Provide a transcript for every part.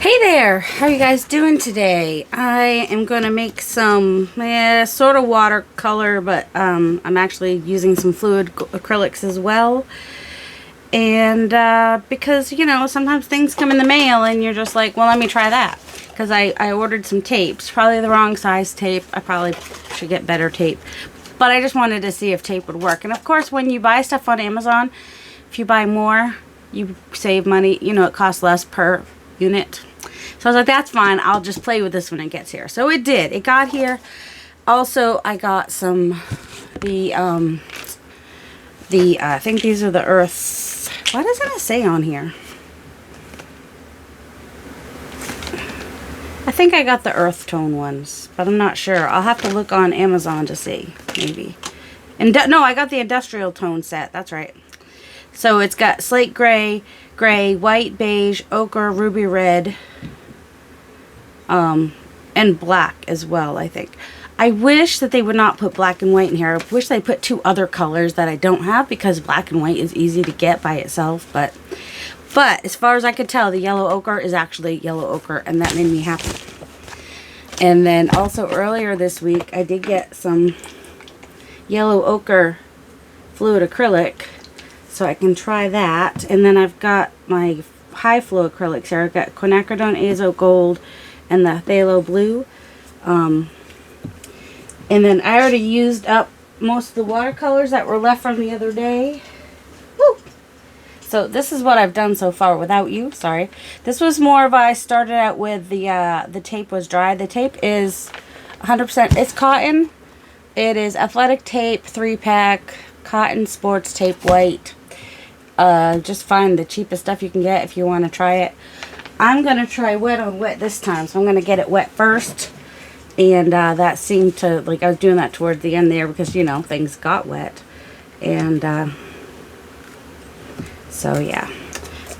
Hey there, how you guys doing today? I am going to make some sort of watercolor, but I'm actually using some fluid acrylics as well. And because, you know, sometimes things come in the mail and you're just like, well, let me try that. Because I ordered some tapes, probably the wrong size tape. I probably should get better tape. But I just wanted to see if tape would work. And of course, when you buy stuff on Amazon, if you buy more, you save money. You know, it costs less per unit. So I was like, that's fine. I'll just play with this when it gets here. So it did. It got here. Also, I got some, I think these are the earths. Why doesn't it say on here? I think I got the earth tone ones, but I'm not sure. I'll have to look on Amazon to see, maybe. And no, I got the industrial tone set. That's right. So it's got slate gray, white, beige, ochre, ruby red, and black as well, I think. I wish that they would not put black and white in here. I wish they put two other colors that I don't have, because black and white is easy to get by itself. But as far as I could tell, the yellow ochre is actually yellow ochre, and that made me happy. And then also earlier this week, I did get some yellow ochre fluid acrylic, so I can try that. And then I've got my high flow acrylics here. I've got quinacridone azo gold and the phthalo blue. And then I already used up most of the watercolors that were left from the other day. Woo! So this is what I've done so far without you. Sorry. This was more of I started out with the tape was dry. The tape is 100%. It's cotton. It is athletic tape, 3-pack, cotton sports tape white. Just find the cheapest stuff you can get if you want to try it. I'm going to try wet on wet this time, so I'm going to get it wet first. And that seemed to, like, I was doing that towards the end there because, you know, things got wet. And so, yeah.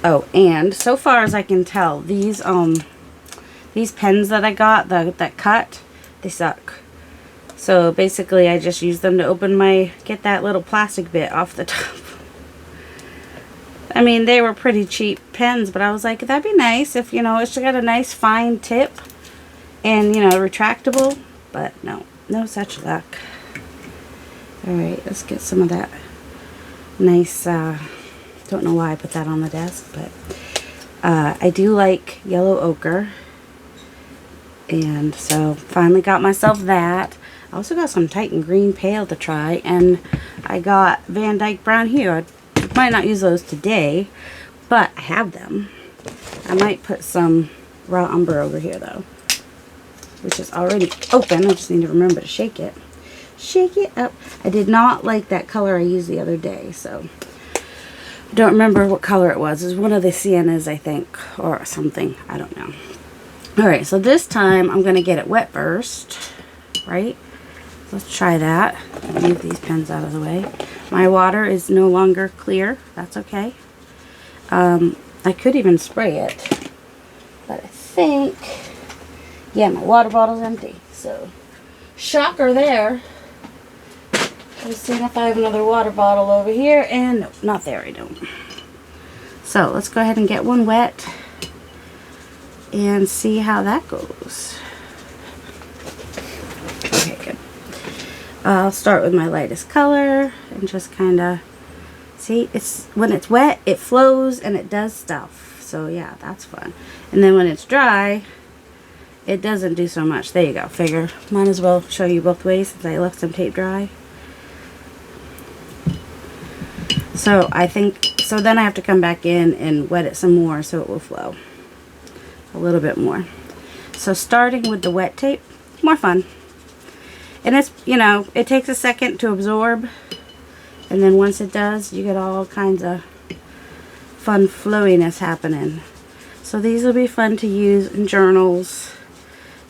Oh, and so far as I can tell, these pens that I got, that cut, they suck. So basically I just use them to get that little plastic bit off the top. I mean, they were pretty cheap pens, but I was like, that'd be nice if, you know, it's got a nice fine tip and, you know, retractable. But no such luck. Alright, let's get some of that nice, don't know why I put that on the desk, but I do like yellow ochre. And so, finally got myself that. I also got some Titan Green Pale to try, and I got Van Dyke Brown Hue. I might not use those today, but I have them. I might put some raw umber over here though, which is already open. I just need to remember to shake it. Shake it up. I did not like that color I used the other day, so I don't remember what color it was. It was one of the siennas, I think, or something. I don't know. Alright, so this time I'm going to get it wet first, right? Let's try that. Move these pens out of the way. My water is no longer clear. That's okay. I could even spray it, but I think, yeah, my water bottle's empty. So, shocker there. Let's see if I have another water bottle over here, and no, not there. I don't. So let's go ahead and get one wet and see how that goes. Okay, good. I'll start with my lightest color and just kind of see, when it's wet, it flows and it does stuff. So yeah, that's fun. And then when it's dry, it doesn't do so much. There you go. Figure might as well show you both ways since I left some tape dry. So I think, so then I have to come back in and wet it some more so it will flow a little bit more. So starting with the wet tape, more fun. And it's, you know, it takes a second to absorb, and then once it does, you get all kinds of fun flowiness happening. So these will be fun to use in journals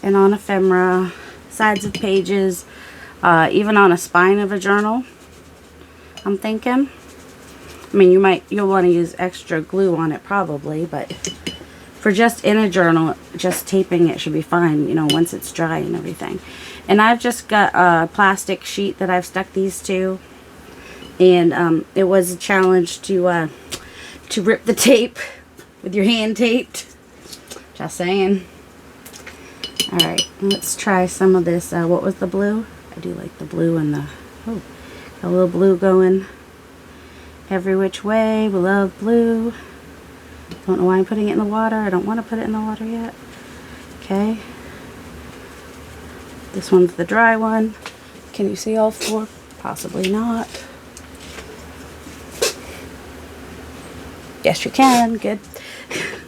and on ephemera, sides of pages, even on a spine of a journal, I'm thinking. I mean, you'll want to use extra glue on it probably, but for just in a journal, just taping it should be fine, you know, once it's dry and everything. And I've just got a plastic sheet that I've stuck these to, and it was a challenge to rip the tape with your hand taped. Just saying. Alright, let's try some of this. What was the blue? I do like the blue and the... Oh, got a little blue going every which way. We love blue. Don't know why I'm putting it in the water. I don't want to put it in the water yet. Okay. This one's the dry one. Can you see all four? Possibly not. Yes, you can. Good.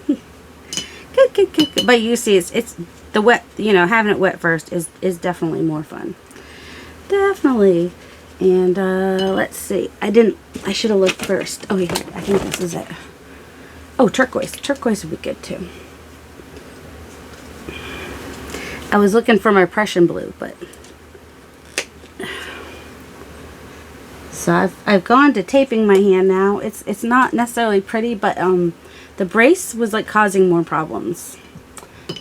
Good. But you see, it's the wet, you know, having it wet first is definitely more fun. Definitely. And let's see. I should have looked first. Oh yeah, I think this is it. Oh, turquoise. Turquoise would be good too. I was looking for my Prussian blue, but so I've gone to taping my hand now. It's not necessarily pretty, but the brace was like causing more problems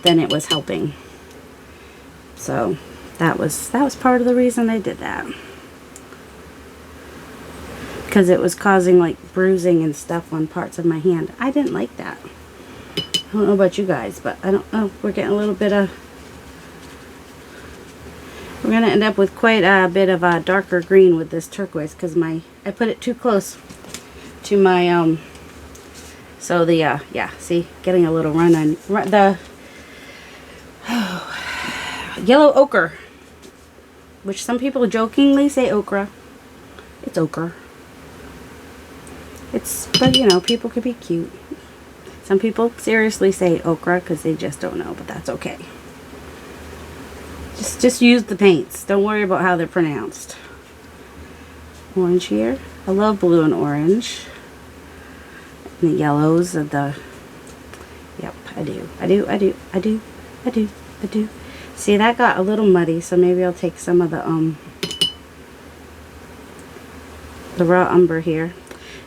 than it was helping. So that was part of the reason I did that. Because it was causing like bruising and stuff on parts of my hand. I didn't like that. I don't know about you guys, but I don't know. We're getting a little bit of... We're going to end up with quite a bit of a darker green with this turquoise because I put it too close to my, so the, yeah, see, getting a little run on the yellow ochre, which some people jokingly say okra. It's ochre. But you know, people could be cute. Some people seriously say okra because they just don't know, but that's okay. Just use the paints. Don't worry about how they're pronounced. Orange here. I love blue and orange. And the yellows and the... Yep, I do. See, that got a little muddy, so maybe I'll take some of the raw umber here.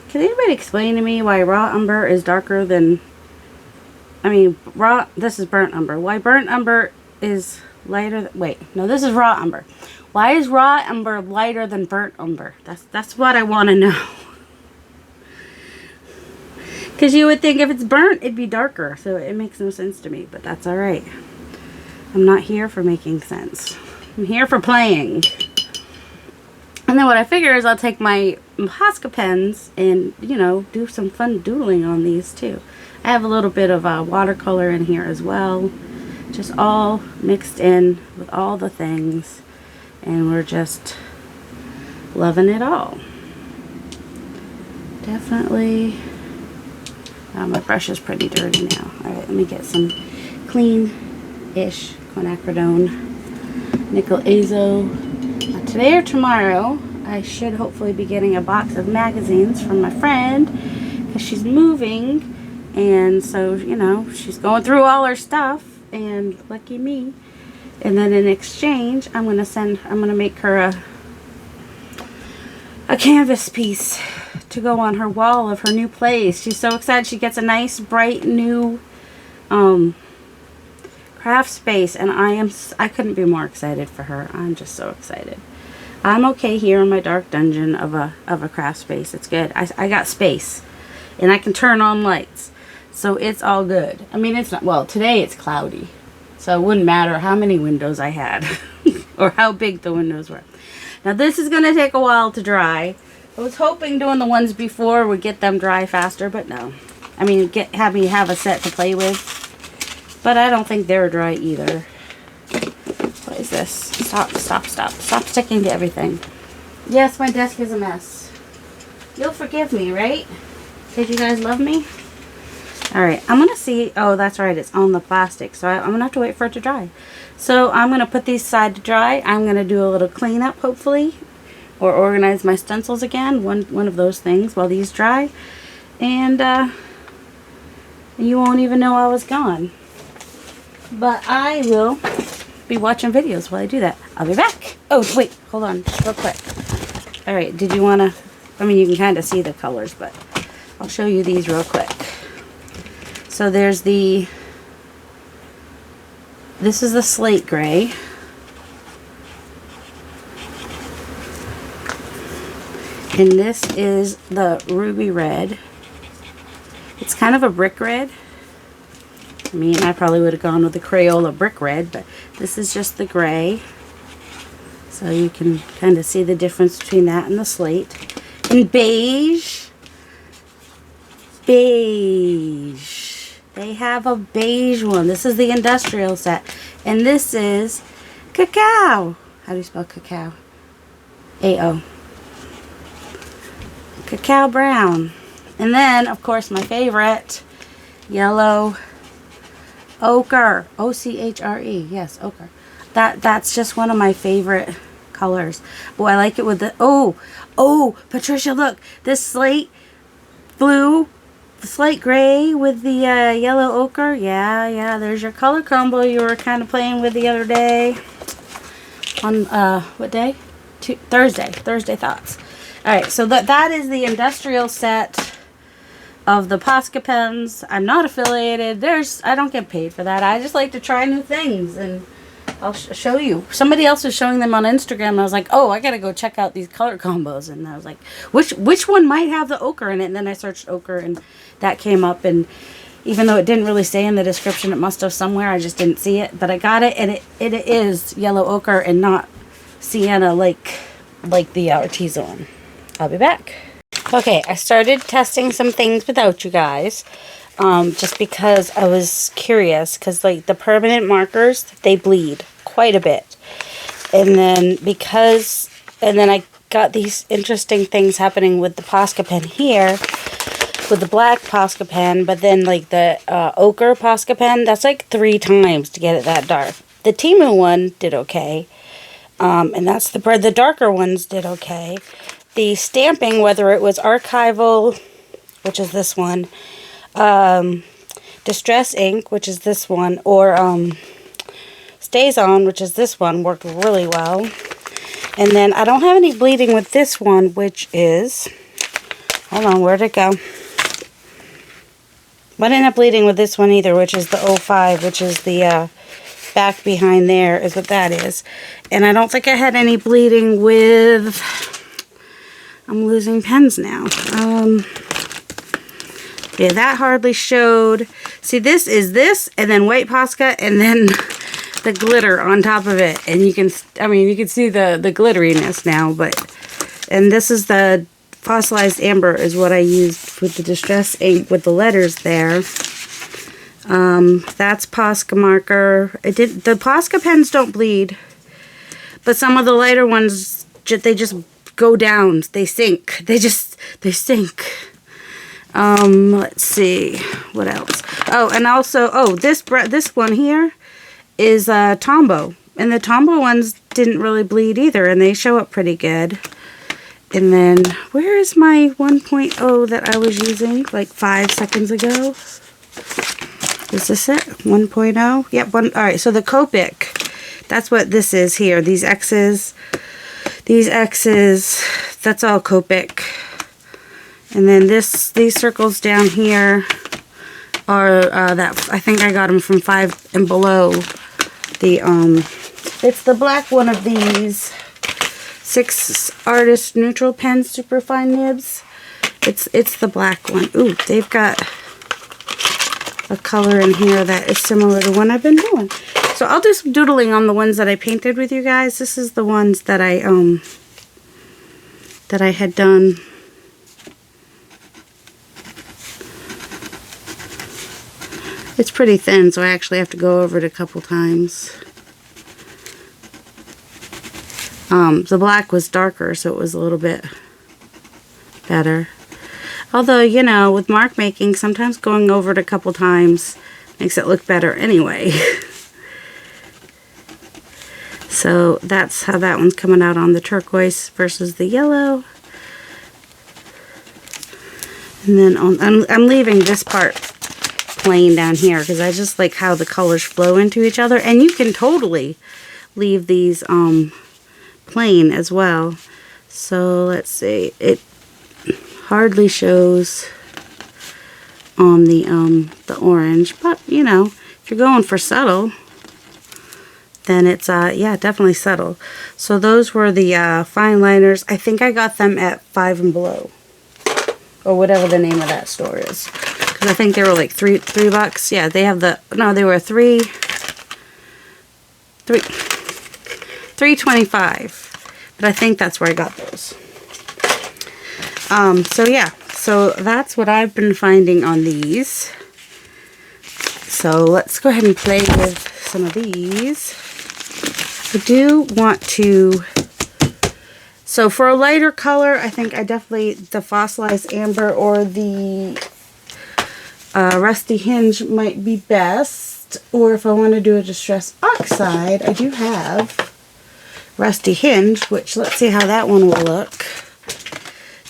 Can anybody explain to me why raw umber is darker than... this is burnt umber. Why burnt umber is... lighter wait, no, this is raw umber. Why is raw umber lighter than burnt umber? That's what I want to know. Because you would think if it's burnt, it'd be darker. So it makes no sense to me, but that's alright. I'm not here for making sense. I'm here for playing. And then what I figure is I'll take my Posca pens and, you know, do some fun doodling on these too. I have a little bit of watercolor in here as well. Just all mixed in with all the things, and we're just loving it all. Definitely. My brush is pretty dirty now. Alright, let me get some clean-ish quinacridone nickel azo. Today or tomorrow I should hopefully be getting a box of magazines from my friend because she's moving, and so, you know, she's going through all her stuff. And lucky me. And then in exchange, I'm gonna make her a canvas piece to go on her wall of her new place. She's so excited. She gets a nice bright new craft space, and I couldn't be more excited for her. I'm just so excited. I'm okay here in my dark dungeon of a craft space. It's good. I got space, and I can turn on lights. So it's all good. I mean, it's not, well, today it's cloudy. So it wouldn't matter how many windows I had or how big the windows were. Now this is going to take a while to dry. I was hoping doing the ones before would get them dry faster, but no. I mean, have me have a set to play with. But I don't think they're dry either. What is this? Stop. Stop sticking to everything. Yes, my desk is a mess. You'll forgive me, right? Because you guys love me? Alright, I'm going to see... Oh, that's right. It's on the plastic. So I'm going to have to wait for it to dry. So I'm going to put these aside to dry. I'm going to do a little cleanup, hopefully. Or organize my stencils again. One of those things while these dry. And you won't even know I was gone. But I will be watching videos while I do that. I'll be back. Oh, wait. Hold on. Real quick. Alright, did you want to... I mean, you can kind of see the colors, but I'll show you these real quick. So there's this is the slate gray. And this is the ruby red. It's kind of a brick red. I mean, I probably would have gone with the Crayola brick red, but this is just the gray. So you can kind of see the difference between that and the slate. And beige. Beige. They have a beige one. This is the industrial set. And this is cacao. How do you spell cacao? A-O. Cacao brown. And then, of course, my favorite, yellow ochre. O-C-H-R-E. Yes, ochre. That's just one of my favorite colors. Oh, I like it with the... Oh, Patricia, look. This slate blue, slate gray with the yellow ochre. Yeah, there's your color combo you were kind of playing with the other day. On, what day? Thursday Thoughts. Alright, so that is the industrial set of the Posca pens. I'm not affiliated. I don't get paid for that. I just like to try new things, and I'll show you. Somebody else was showing them on Instagram, and I was like, oh, I gotta go check out these color combos. And I was like, which one might have the ochre in it? And then I searched ochre, and that came up. And even though it didn't really say in the description, it must have somewhere. I just didn't see it. But I got it, and it is yellow ochre and not sienna like the Artisan one. I'll be back. Okay, I started testing some things without you guys. Just because I was curious, because like the permanent markers, they bleed quite a bit. And then I got these interesting things happening with the Posca pen here, with the black Posca pen, but then like the ochre Posca pen, that's like 3 times to get it that dark. The Temu one did okay, and that's the darker ones did okay. The stamping, whether it was archival, which is this one, Distress ink, which is this one, or Stays On, which is this one, worked really well. And then I don't have any bleeding with this one, which is, hold on, where'd it go? I didn't have bleeding with this one either, which is the 05, which is the back behind there is what that is. And I don't think I had any bleeding with, I'm losing pens now. Yeah, that hardly showed. See, this is this, and then white Posca, and then the glitter on top of it. And you can, you can see the glitteriness now, but, and this is the fossilized amber is what I used with the Distress ink with the letters there. That's Posca marker. The Posca pens don't bleed, but some of the lighter ones, they just go down. They sink. They sink. Let's see, what else? Oh, and also, this one here is Tombow. And the Tombow ones didn't really bleed either, and they show up pretty good. And then, where is my 1.0 that I was using like 5 seconds ago? Is this it? 1.0? Yep, alright, so the Copic, that's what this is here. These X's, that's all Copic. And then these circles down here are that I think I got them from 5 and Below. It's the black one of these 6 Artist Neutral Pen Superfine Nibs. It's the black one. Ooh, they've got a color in here that is similar to one I've been doing. So I'll do some doodling on the ones that I painted with you guys. This is the ones that I had done. It's pretty thin, so I actually have to go over it a couple times. The black was darker, so it was a little bit better. Although, you know, with mark making, sometimes going over it a couple times makes it look better anyway. So that's how that one's coming out on the turquoise versus the yellow. And then I'm leaving this part plain down here because I just like how the colors flow into each other. And you can totally leave these plain as well. So let's see, it hardly shows on the orange, but you know, if you're going for subtle, then it's yeah, definitely subtle. So those were the fine liners. I think I got them at 5 and Below, or whatever the name of that store is. because I think they were like three bucks. Yeah, they have the, no, they were $3.25, but I think that's where I got those. So yeah, so that's what I've been finding on these. So let's go ahead and play with some of these. I do want to, so for a lighter color, I think I definitely, the fossilized amber or the rusty hinge might be best. Or if I want to do a distress oxide, I do have rusty hinge, which let's see how that one will look.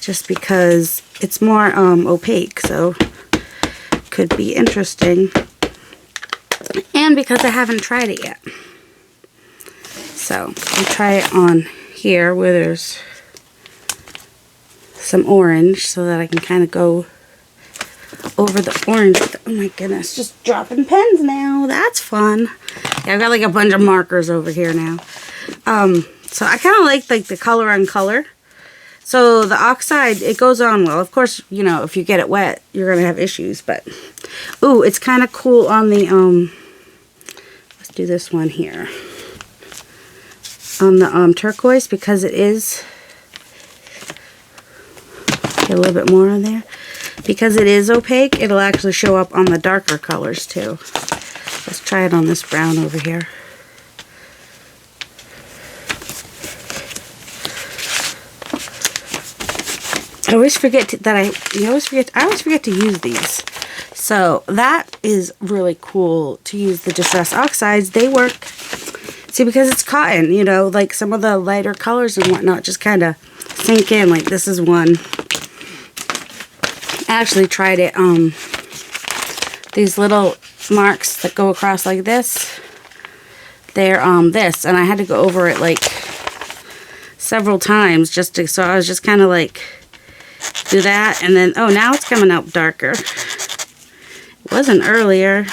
Just because it's more opaque, so could be interesting. And because I haven't tried it yet. So I'll try it on here where there's some orange so that I can kind of go over the orange. Oh my goodness, just dropping pens now. That's fun. Yeah, I've got like a bunch of markers over here now. So I kind of like the color on color. So the oxide, it goes on well. Of course, you know, if you get it wet, you're going to have issues. But, ooh, it's kind of cool on the, let's do this one here. On the turquoise, because it is, get a little bit more on there. Because it is opaque, it'll actually show up on the darker colors too. Let's try it on this brown over here. I always forget to use these. So that is really cool to use the distress oxides. They work, see, because it's cotton, you know, like some of the lighter colors and whatnot just kind of sink in. Like this is one. I actually tried it, these little marks that go across like this, they're this, and I had to go over it like several times just to, so I was just kind of like, do that, and then, oh, now it's coming out darker. It wasn't earlier,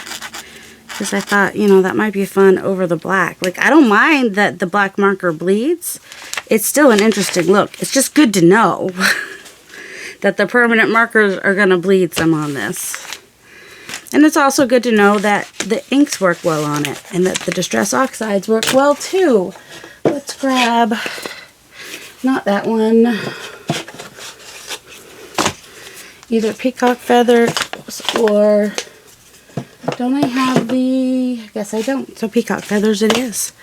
because I thought, you know, that might be fun over the black. Like, I don't mind that the black marker bleeds. It's still an interesting look. It's just good to know that the permanent markers are going to bleed some on this. And it's also good to know that the inks work well on it, and that the distress oxides work well too. Let's grab, not that one, either peacock feathers or, don't I have the, I guess I don't, so peacock feathers it is.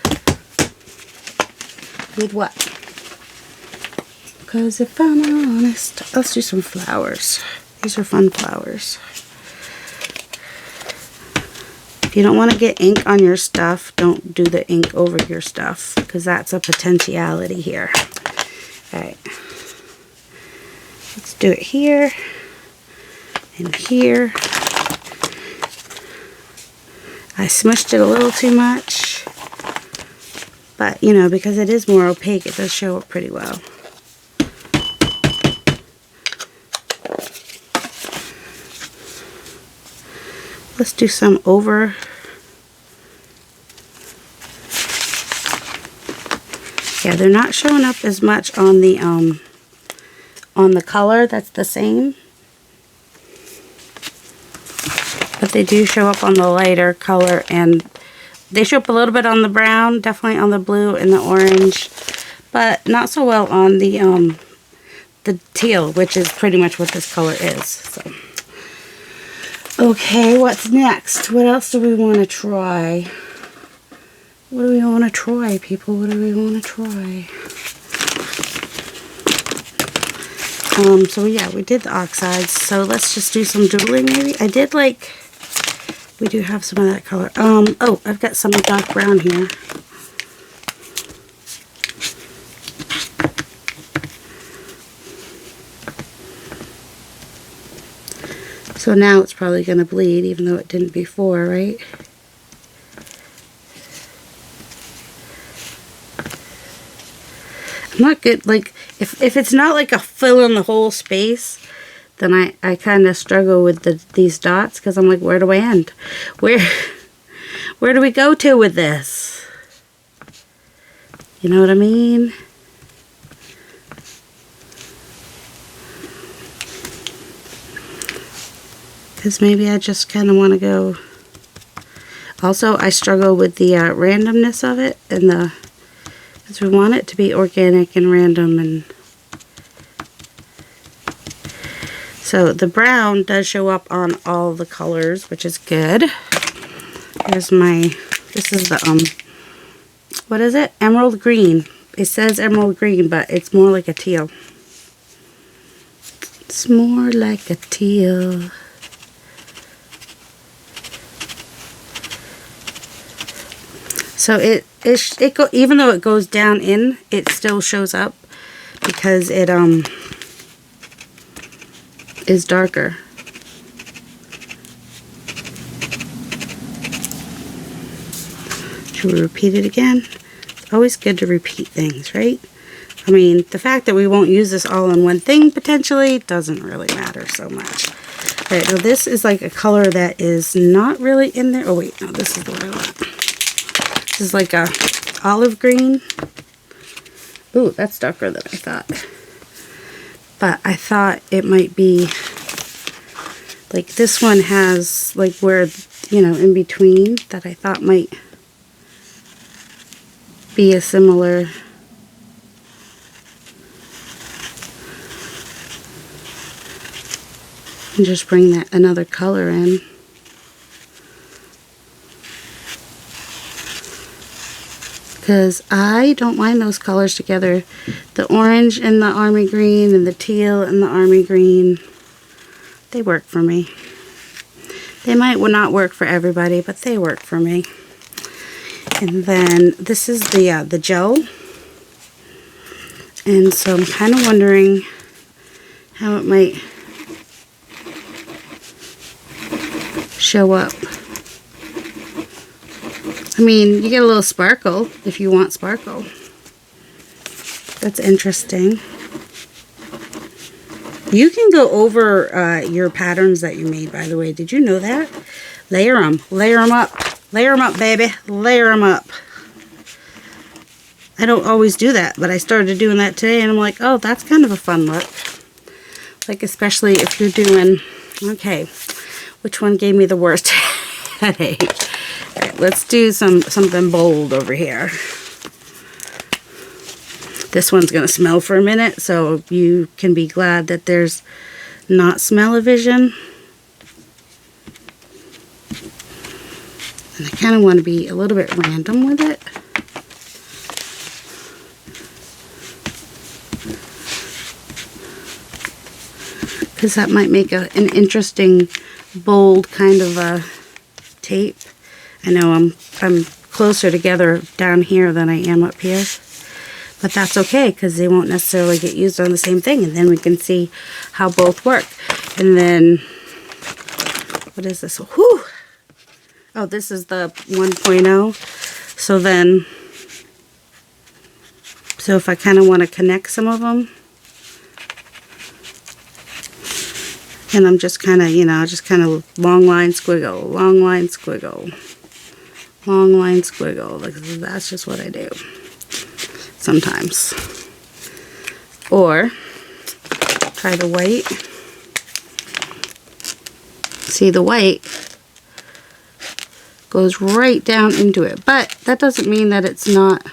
With what? Because if I'm honest, let's do some flowers. These are fun flowers. If you don't want to get ink on your stuff, don't do the ink over your stuff, because that's a potentiality here. Alright. Let's do it here and here. I smushed it a little too much, but you know, because it is more opaque, it does show up pretty well. Let's do some over. Yeah, they're not showing up as much on the color that's the same. But they do show up on the lighter color, and they show up a little bit on the brown, definitely on the blue and the orange, but not so well on the teal, which is pretty much what this color is. So. Okay, what's next? What else do we want to try? What do we want to try, people? What do we want to try? So yeah, we did the oxides. So let's just do some doodling maybe. I did like, we do have some of that color. Oh, I've got some dark brown here. So now it's probably going to bleed, even though it didn't before, right? I'm not good, like, if it's not like a fill in the whole space, then I kind of struggle with these dots, because I'm like, where do I end? Where do we go to with this? You know what I mean? because maybe I just kind of want to go. Also, I struggle with the randomness of it, and because we want it to be organic and random. And so the brown does show up on all the colors, which is good. Here's this is the, what is it? Emerald green. It says emerald green, but it's more like a teal. It's more like a teal. So even though it goes down in, it still shows up because it is darker. Should we repeat it again? It's always good to repeat things, right? I mean, the fact that we won't use this all in one thing potentially doesn't really matter so much. All right, now this is like a color that is not really in there. Oh wait, no, this is the one I want. This is like a olive green. Ooh, that's darker than I thought. But I thought it might be like this one has like where, you know, in between that I thought might be a similar. And just bring that another color in. Because I don't mind those colors together. The orange and the army green and the teal and the army green, they work for me. They might not work for everybody, but they work for me. And then this is the gel. And so I'm kind of wondering how it might show up. I mean, you get a little sparkle if you want sparkle. That's interesting. You can go over your patterns that you made, by the way. Did you know that? Layer them. Layer them up. Layer them up, baby. Layer them up. I don't always do that, but I started doing that today, and I'm like, oh, that's kind of a fun look. Like, especially if you're doing... Okay, which one gave me the worst headache? All right, let's do something bold over here. This one's going to smell for a minute, so you can be glad that there's not smell-o-vision. And I kind of want to be a little bit random with it. Because that might make an interesting, bold kind of a tape. I know I'm closer together down here than I am up here. But that's okay, because they won't necessarily get used on the same thing. And then we can see how both work. And then, what is this? Whew! Oh, this is the 1.0. So if I kind of want to connect some of them, and I'm just kind of, you know, just kind of long line squiggle, long line squiggle, long line squiggle. Like, that's just what I do sometimes. Or try the white. See, the white goes right down into it, but that doesn't mean that it's not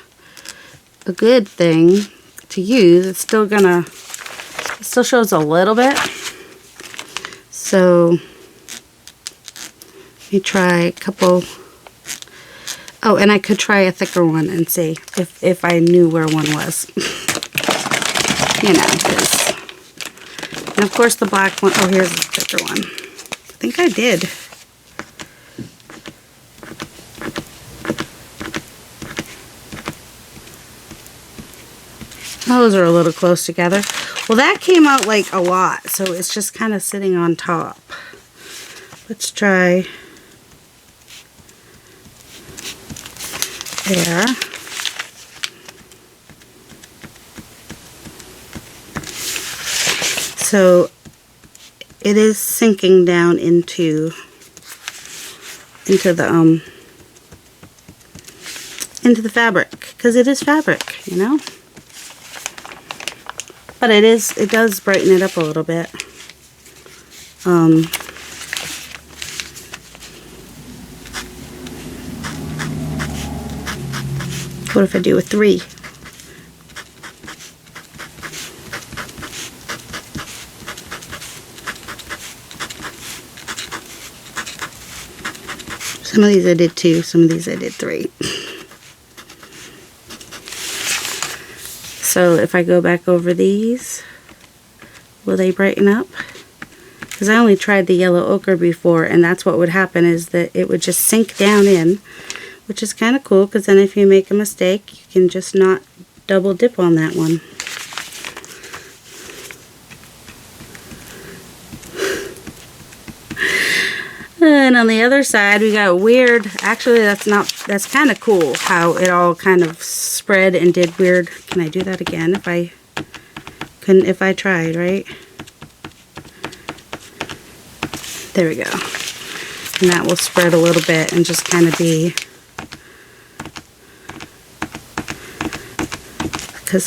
a good thing to use. It's still gonna, it still shows a little bit. So let me try a couple. Oh, and I could try a thicker one and see if I knew where one was. You know, and of course the black one. Oh, here's the thicker one. I think I did. Those are a little close together. Well, that came out like a lot, so it's just kind of sitting on top. Let's try there. So it is sinking down into the fabric, because it is fabric, you know. But it does brighten it up a little bit. What if I do a 3? Some of these I did 2, some of these I did 3. So if I go back over these, will they brighten up? Because I only tried the yellow ochre before, and that's what would happen, is that it would just sink down in, which is kind of cool, because then if you make a mistake, you can just not double dip on that one. And on the other side, we got weird, actually that's kind of cool how it all kind of spread and did weird. Can I do that again if I tried, right? There we go. And that will spread a little bit and just kind of be, because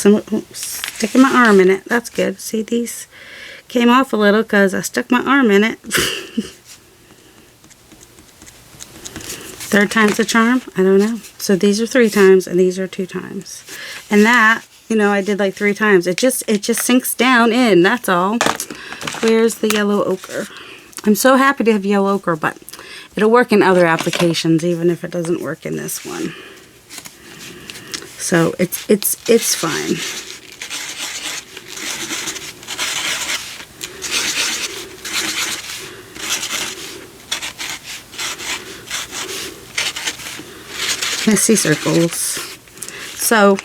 sticking my arm in it, that's good. See, these came off a little because I stuck my arm in it. Third time's the charm? I don't know. So these are 3 times and these are 2 times. And that, you know, I did like 3 times. It just sinks down in, that's all. Where's the yellow ochre? I'm so happy to have yellow ochre, but it'll work in other applications even if it doesn't work in this one. So it's fine. Messy circles. So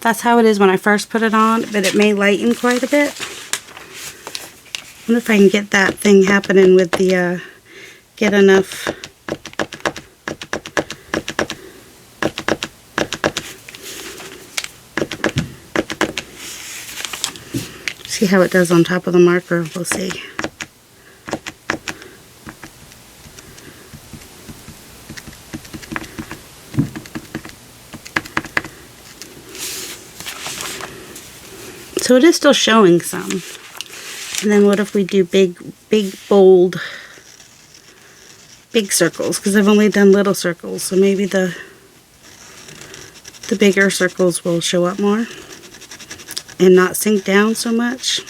that's how it is when I first put it on, but it may lighten quite a bit. I wonder if I can get that thing happening with the get enough see how it does on top of the marker. We'll see. So it is still showing some. And then what if we do big, bold, big circles? Because I've only done little circles, so maybe the bigger circles will show up more and not sink down so much.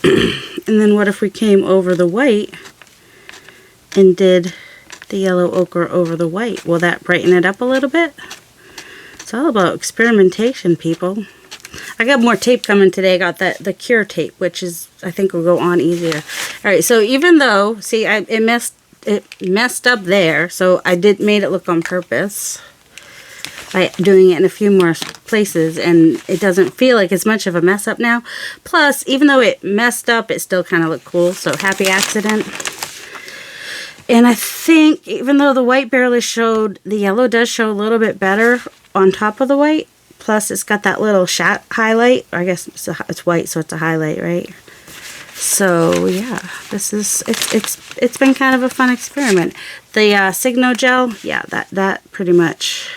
And then what if we came over the white and did the yellow ochre over the white? Will that brighten it up a little bit? It's all about experimentation, people. I got more tape coming today. I got the cure tape, which is, I think, will go on easier. All right, so even though, see, it messed up there, so I made it look on purpose by doing it in a few more places, and it doesn't feel like as much of a mess up now. Plus, even though it messed up, it still kind of looked cool, so happy accident. And I think, even though the white barely showed, the yellow does show a little bit better on top of the white. Plus, it's got that little shot highlight. I guess it's white, so it's a highlight, right? So, yeah, it's been kind of a fun experiment. The Signo gel, yeah, that pretty much.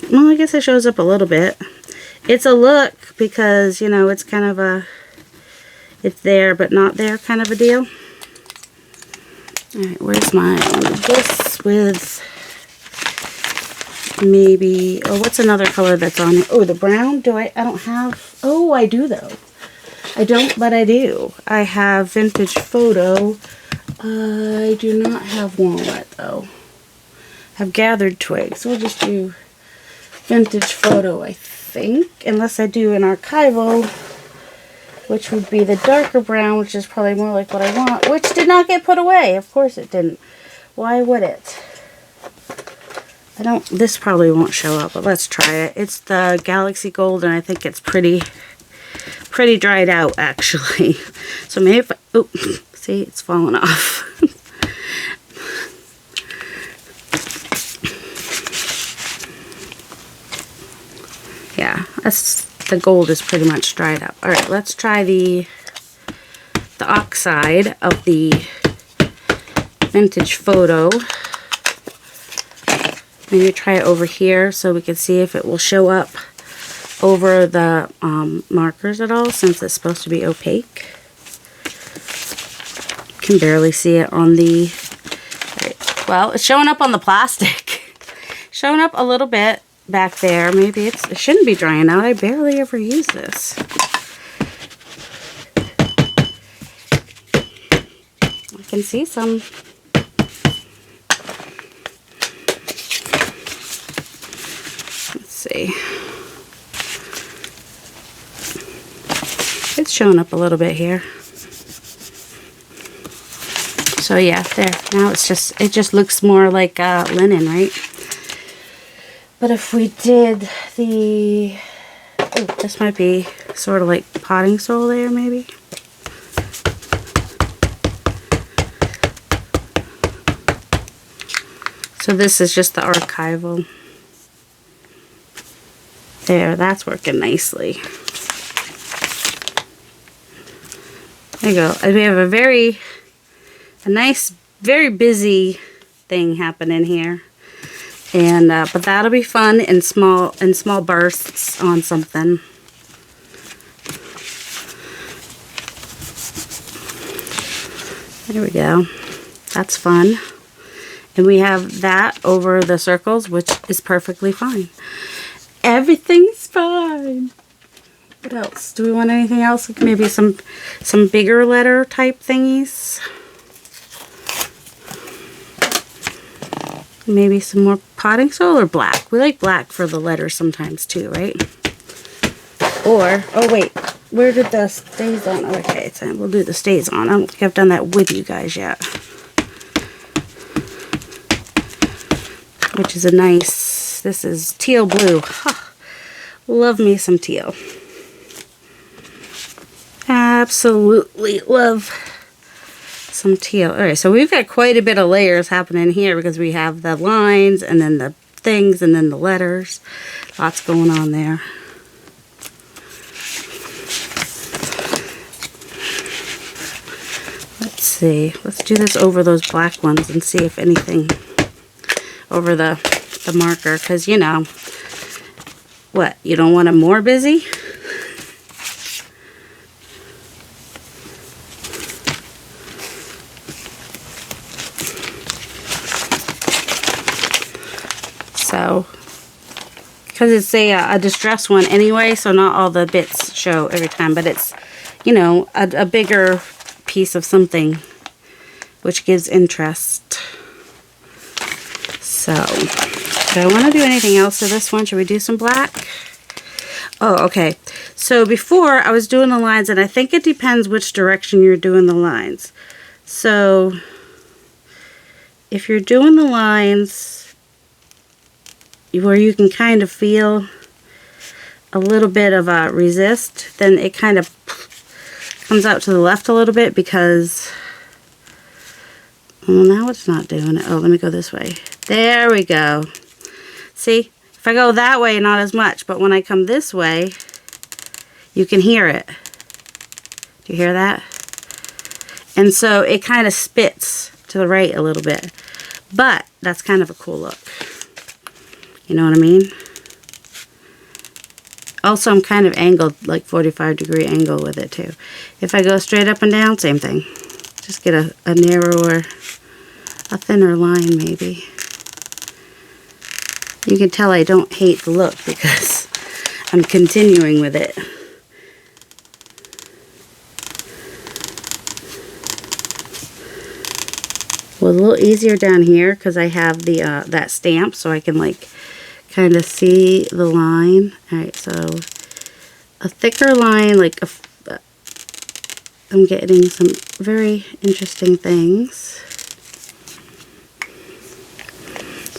Well, I guess it shows up a little bit. It's a look because, you know, it's kind of a, it's there but not there kind of a deal. Alright, where's mine? This with maybe, oh, what's another color that's on it? Oh, the brown? I don't have, oh, I do though. I don't, but I do. I have Vintage Photo. I do not have Walnut though. I have Gathered Twigs. We'll just do Vintage Photo, I think. Unless I do an Archival, which would be the darker brown, which is probably more like what I want, which did not get put away. Of course it didn't. Why would it? This probably won't show up, but let's try it. It's the Galaxy Gold, and I think it's pretty dried out, actually. So maybe if oh, see, it's falling off. Yeah, the gold is pretty much dried up. All right, let's try the oxide of the Vintage Photo. Maybe try it over here so we can see if it will show up over the markers at all, since it's supposed to be opaque. can barely see it on the, well, it's showing up on the plastic. Showing up a little bit back there. Maybe it shouldn't be drying out. I barely ever use this. I can see some. Let's see. It's showing up a little bit here. So yeah, there. Now it just looks more like linen, right? But if we did the, oh, this might be sort of like potting soil there, maybe. So this is just the archival. There, that's working nicely. There you go. We have a nice, very busy thing happening here. And but that'll be fun in small bursts on something. There we go. That's fun. And we have that over the circles, which is perfectly fine. Everything's fine. What else? Do we want anything else? Maybe some bigger letter type thingies. Maybe some more potting soil or black. We like black for the letters sometimes too, right? Or, oh wait, where did the stays on? Okay, so we'll do the stays on. I don't think I've done that with you guys yet. Which is a nice, this is teal blue. Huh. Love me some teal. Absolutely love some teal. Alright, so we've got quite a bit of layers happening here because we have the lines and then the things and then the letters. Lots going on there. Let's see. Let's do this over those black ones and see if anything over the marker, because you know what, you don't want them more busy. So because it's a distress one anyway, so not all the bits show every time, but it's, you know, a bigger piece of something which gives interest. So, do I want to do anything else to this one? Should we do some black? Oh, okay. So before I was doing the lines, and I think it depends which direction you're doing the lines. So, if you're doing the lines where you can kind of feel a little bit of a resist, then it kind of comes out to the left a little bit because, well, now it's not doing it. Oh, let me go this way. There we go. See, if I go that way, not as much, but when I come this way, you can hear it. Do you hear that? And so it kind of spits to the right a little bit, but that's kind of a cool look. You know what I mean? Also, I'm kind of angled, like 45-degree angle with it too. If I go straight up and down, same thing. Just get a narrower, a thinner line maybe. You can tell I don't hate the look because I'm continuing with it. Well, a little easier down here because I have the that stamp, so I can like kind of see the line. All right, so a thicker line, like I'm getting some very interesting things.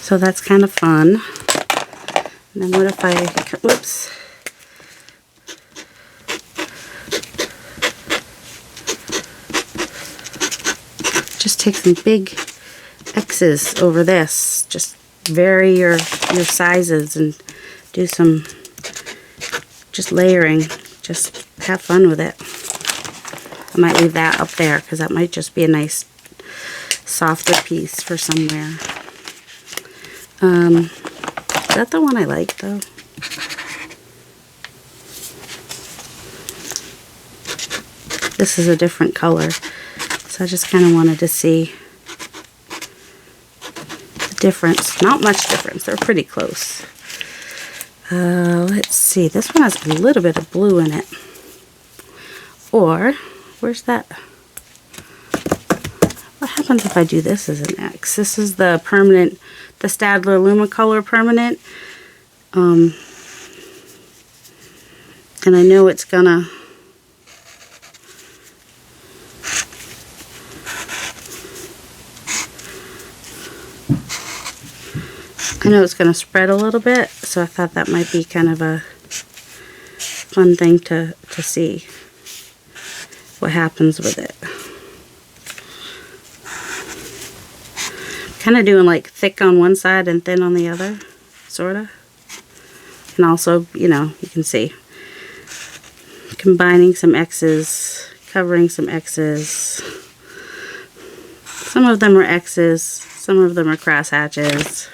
So that's kind of fun. And then what if I, whoops. Just take some big X's over this. Just vary your sizes and do some just layering. Just have fun with it. I might leave that up there because that might just be a nice softer piece for somewhere. Is that the one I like though? This is a different color. So I just kind of wanted to see the difference. Not much difference. They're pretty close. Let's see. This one has a little bit of blue in it. Or, where's that? What happens if I do this as an X? This is the permanent, the Staedtler Lumicolor permanent. And I know it's gonna... I know it's going to spread a little bit, so I thought that might be kind of a fun thing to see what happens with it. Kind of doing like thick on one side and thin on the other, sort of. And also, you know, you can see combining some X's, covering some X's. Some of them are X's, some of them are cross hatches.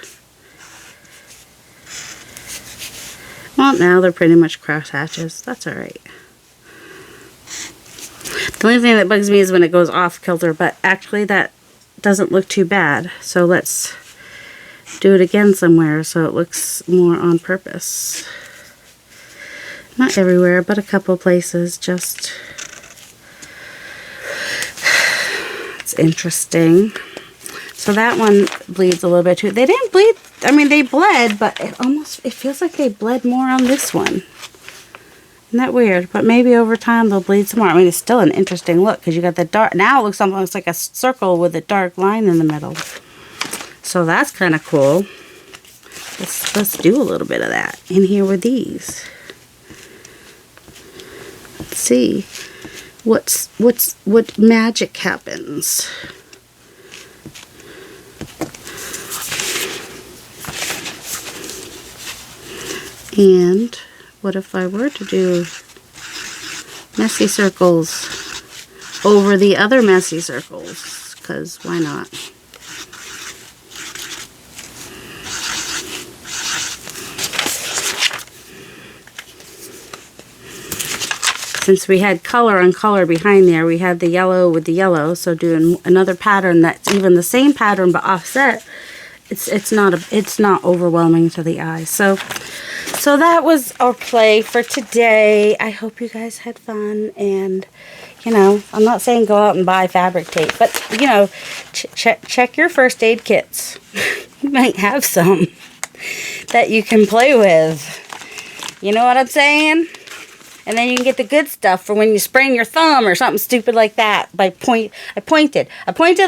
Well, now they're pretty much cross hatches. That's alright. The only thing that bugs me is when it goes off kilter, but actually that doesn't look too bad. So let's do it again somewhere so it looks more on purpose. Not everywhere, but a couple places. Just, it's interesting. So that one bleeds a little bit too. They didn't bleed, I mean they bled, but it feels like they bled more on this one. Isn't that weird? But maybe over time they'll bleed some more. I mean, it's still an interesting look because you got the dark, now it looks almost like a circle with a dark line in the middle. So that's kind of cool. Let's do a little bit of that in here with these. Let's see what magic happens. And what if I were to do messy circles over the other messy circles? Because why not? Since we had color on color behind there, we had the yellow with the yellow. So doing another pattern that's even the same pattern but offset, it's not overwhelming to the eye. So that was our play for today. I hope you guys had fun, and you know, I'm not saying go out and buy fabric tape, but you know, check your first aid kits. You might have some that you can play with. You know what I'm saying? And then you can get the good stuff for when you sprain your thumb or something stupid like that. I pointed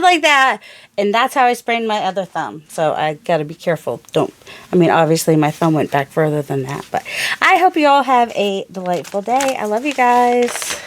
like that, and that's how I sprained my other thumb. So I got to be careful. I mean, obviously my thumb went back further than that. But I hope you all have a delightful day. I love you guys.